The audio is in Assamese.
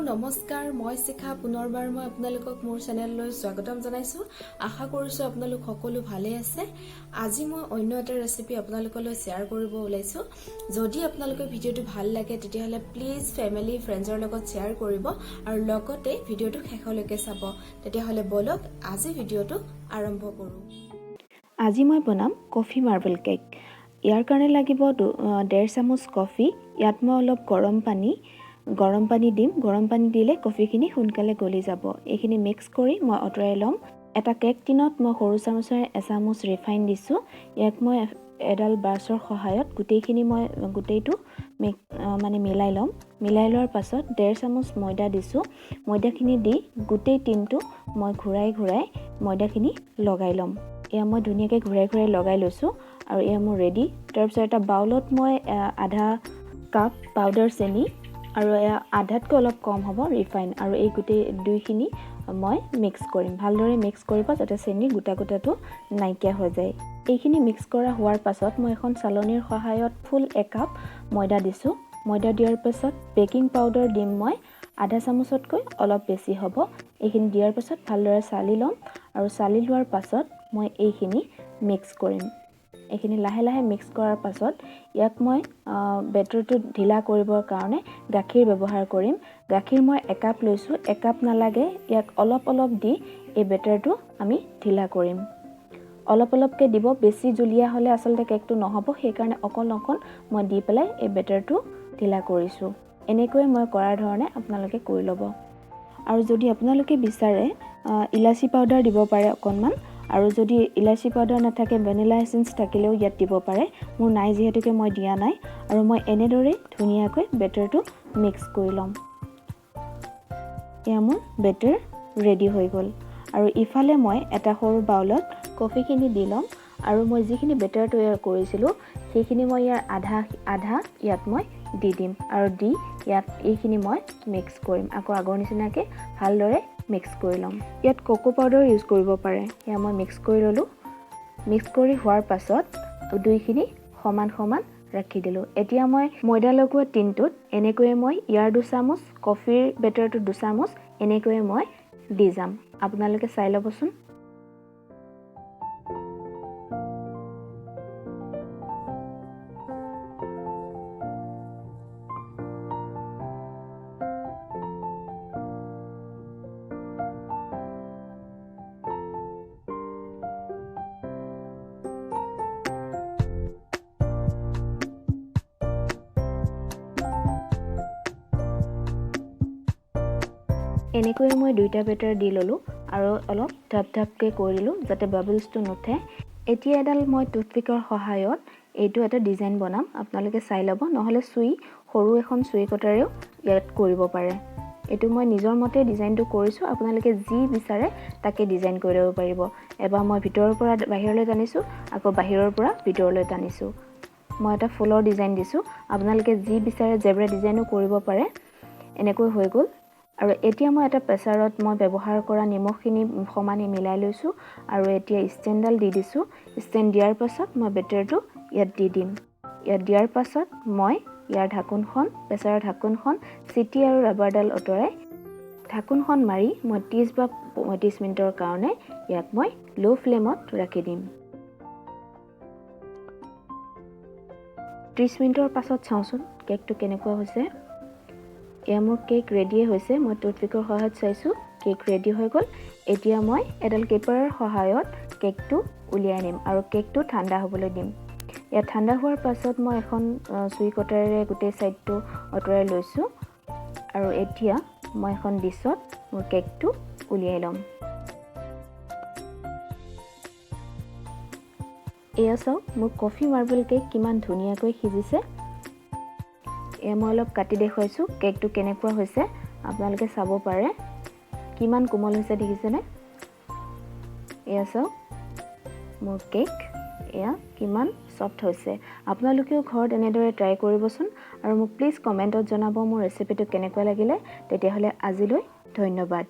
নমস্কাৰ মই শিখা পুনৰবাৰ মই আপোনালোকক মোৰ চেনেললৈ স্বাগতম জনাইছো আশা কৰিছো আপোনালোক সকলো ভালে আছে আজি মই অন্য এটা ৰেচিপি আপোনালোকলৈ শেয়াৰ কৰিব ওলাইছো যদি আপোনালোকৰ ভিডিওটো ভাল লাগে তেতিয়াহলে প্লিজ ফ্যামিলি ফ্ৰেণ্ডৰ লগত শেয়াৰ কৰিব আৰু লগতে ভিডিওটো শেষলৈকে চাব তেতিয়াহলে বলক আজি ভিডিওটো আৰম্ভ কৰো আজি মই বনাম কফি মাৰ্বল কেক ইয়াৰ কাৰণে লাগিব 1.5 চামুচ কফি ইয়াত মই অলপ গৰম পানী দিম গৰম পানী দিলে কফিখিনি সোনকালে গলি যাব এইখিনি মিক্স কৰি মই অতৰাই লম এটা কেক টিনত মই সৰু চামুচেৰে এচামুচ ৰিফাইন দিছো ইয়াক মই এডাল ব্ৰাছৰ সহায়ত গুটেইটো মিলাই লম মিলাই লোৱাৰ পাছত 1.5 চামুচ ময়দা দিছো ময়দাখিনি দি গুটেই টিনটো মই ঘূৰাই ময়দাখিনি লগাই লম এয়া মই ধুনীয়াকৈ ঘূৰাই লগাই লৈছো আৰু এয়া মোৰ ৰেডি তাৰ পিছত এটা বাউলত মই আধা কাপ পাউডাৰ চেনি আৰু আধাতকৈ অলপ কম হ'ব ৰিফাইন আৰু এই গুটেই দুইখিনি মই মিক্স কৰিম ভালদৰে মিক্স কৰিব যাতে চেনি গোটাটো নাইকিয়া হৈ যায় এইখিনি মিক্স কৰা হোৱাৰ পাছত মই এখন চালনীৰ সহায়ত ফুল একাপ ময়দা দিছো ময়দা দিয়াৰ পাছত বেকিং পাউডাৰ দিম মই আধা চামুচতকৈ অলপ বেছি হ'ব এইখিনি দিয়াৰ পাছত ভালদৰে চালি লম আৰু চালি লোৱাৰ পাছত মই এইখিনি মিক্স কৰিম এইখিনি লাহে মিক্স কৰাৰ পাছত ইয়াক মই বেটাৰটো ঢিলা কৰিবৰ কাৰণে গাখীৰ ব্যৱহাৰ কৰিম গাখীৰ মই একাপ লৈছো একাপ নালাগে ইয়াক অলপ দি এই বেটাৰটো আমি ঢিলা কৰিম অলপকে দিব বেছি জুলিয়া হলে আসলতে কেকটো নহব সেই কাৰণে অকল মই দি পেলাই এই বেটাৰটো ঢিলা কৰিছো এনেকৈ মই কৰাৰ ধৰণে আপোনালোকে কৰি ল'ব আৰু যদি আপোনালোকে বিচাৰে ইলাচি পাউডাৰ দিব পাৰে অকনমান আৰু যদি ইলাচি পাউডাৰ নাথাকে ভ্যানিলা এসেন্স থাকিলেও ইয়াত দিব পাৰে মোৰ নাই যেহেতুকে মই দিয়া নাই আৰু মই এনেদৰে ধুনীয়াকৈ বেটাৰটো মিক্স কৰি লম এয়া মোৰ বেটাৰ ৰেডি হৈ গ'ল আৰু ইফালে মই এটা সৰু বাউলত কফিখিনি দি লম আৰু মই যিখিনি বেটাৰ তৈয়াৰ কৰিছিলো সেইখিনি মই ইয়াৰ আধা ইয়াত মই দি দিম আৰু দি ইয়াত এইখিনি মই মিক্স কৰিম আকৌ আগৰ নিচিনাকৈ ভালদৰে মিক্স কৰি লম ইয়াত কোকো পাউডাৰ ইউজ কৰিব পাৰে ইয়া মই মিক্স কৰি ললো মিক্স কৰি হোৱাৰ পাছত দুইখিনি সমান ৰাখি দিলো এতিয়া মই ময়দা লগোৱা টিনটোত এনেকৈ মই ইয়াৰ 2 চামুচ কফিৰ বেটাৰটো 2 চামুচ এনেকৈ মই দি যাম আপোনালোকে চাই ল'বচোন এনেকৈ মই দুইটা বেটাৰ দি ললো আৰু অলপ ঢাপকে কৰিলো যাতে বাবলছটো নুঠে এতিয়া এডাল মই টুথপিকৰ সহায়ত এইটো এটা ডিজাইন বনাম আপোনালোকে চাই ল'ব নহলে সৰু এখন সুই কটাৰেও ইয়াত কৰিব পাৰে এটো মই নিজৰ মতে ডিজাইনটো কৰিছো আপোনালোকে যি বিচাৰে তাকে ডিজাইন কৰিব পাৰিব এবাৰ মই ভিতৰৰ পৰা বাহিৰলৈ টানিছো আকৌ বাহিৰৰ পৰা ভিতৰলৈ টানিছো মই এটা ফুলৰ ডিজাইন দিছো আপোনালোকে যি বিচাৰে জেব্ৰা ডিজাইনো কৰিব পাৰে এনেকৈ হৈ গ'ল আৰু এতিয়া মই এটা প্ৰেছাৰত মই ব্যৱহাৰ কৰা নিমখখিনি সমানে মিলাই লৈছো আৰু এতিয়া ষ্টেণ্ডাল দি দিছো ষ্টেণ্ড দিয়াৰ পাছত মই বেটাৰটো ইয়াত দি দিম ইয়াত দিয়াৰ পাছত মই ইয়াৰ ঢাকনখন প্ৰেছাৰৰ ঢাকনখন চিটি আৰু ৰাবাৰডাল অতৰাই ঢাকনখন মাৰি মই 30 বা 35 মিনিটৰ কাৰণে ইয়াক মই লো ফ্লেমত ৰাখি দিম 30 মিনিটৰ পাছত চাওঁচোন কেকটো কেনেকুৱা হৈছে এয়া মোৰ কেক ৰেডি হৈছে মই টুথপিকৰ সহায়ত চাইছো কেক ৰেডি হৈ গ'ল এতিয়া মই এডাল কেপাৰৰ সহায়ত কেকটো উলিয়াই নিম আৰু কেকটো ঠাণ্ডা হ'বলৈ দিম ইয়া ঠাণ্ডা হোৱাৰ পাছত মই এখন সুই কটাৰেৰে গোটেই সাইডটো অতৰাই লৈছো আৰু এতিয়া মই এখন ডিশত মোৰ কেকটো উলিয়াই লম এয়া চাওক মোৰ কফি মাৰ্বল কেক কিমান ধুনীয়াকৈ সিজিছে মই অলপ কাটি দেখুৱাইছো কেকটো কেনেকুৱা হৈছে আপোনালোকে চাব পাৰে কিমান কোমল হৈছে দেখিছেনে এয়া চাওক মোৰ কেক এয়া কিমান সফট হৈছে আপোনালোকেও ঘৰত এনেদৰে ট্ৰাই কৰিবচোন আৰু মোক প্লিজ কমেন্টত জনাব মোৰ ৰেচিপিটো কেনেকুৱা লাগিলে তেতিয়াহলে আজিলৈ ধন্যবাদ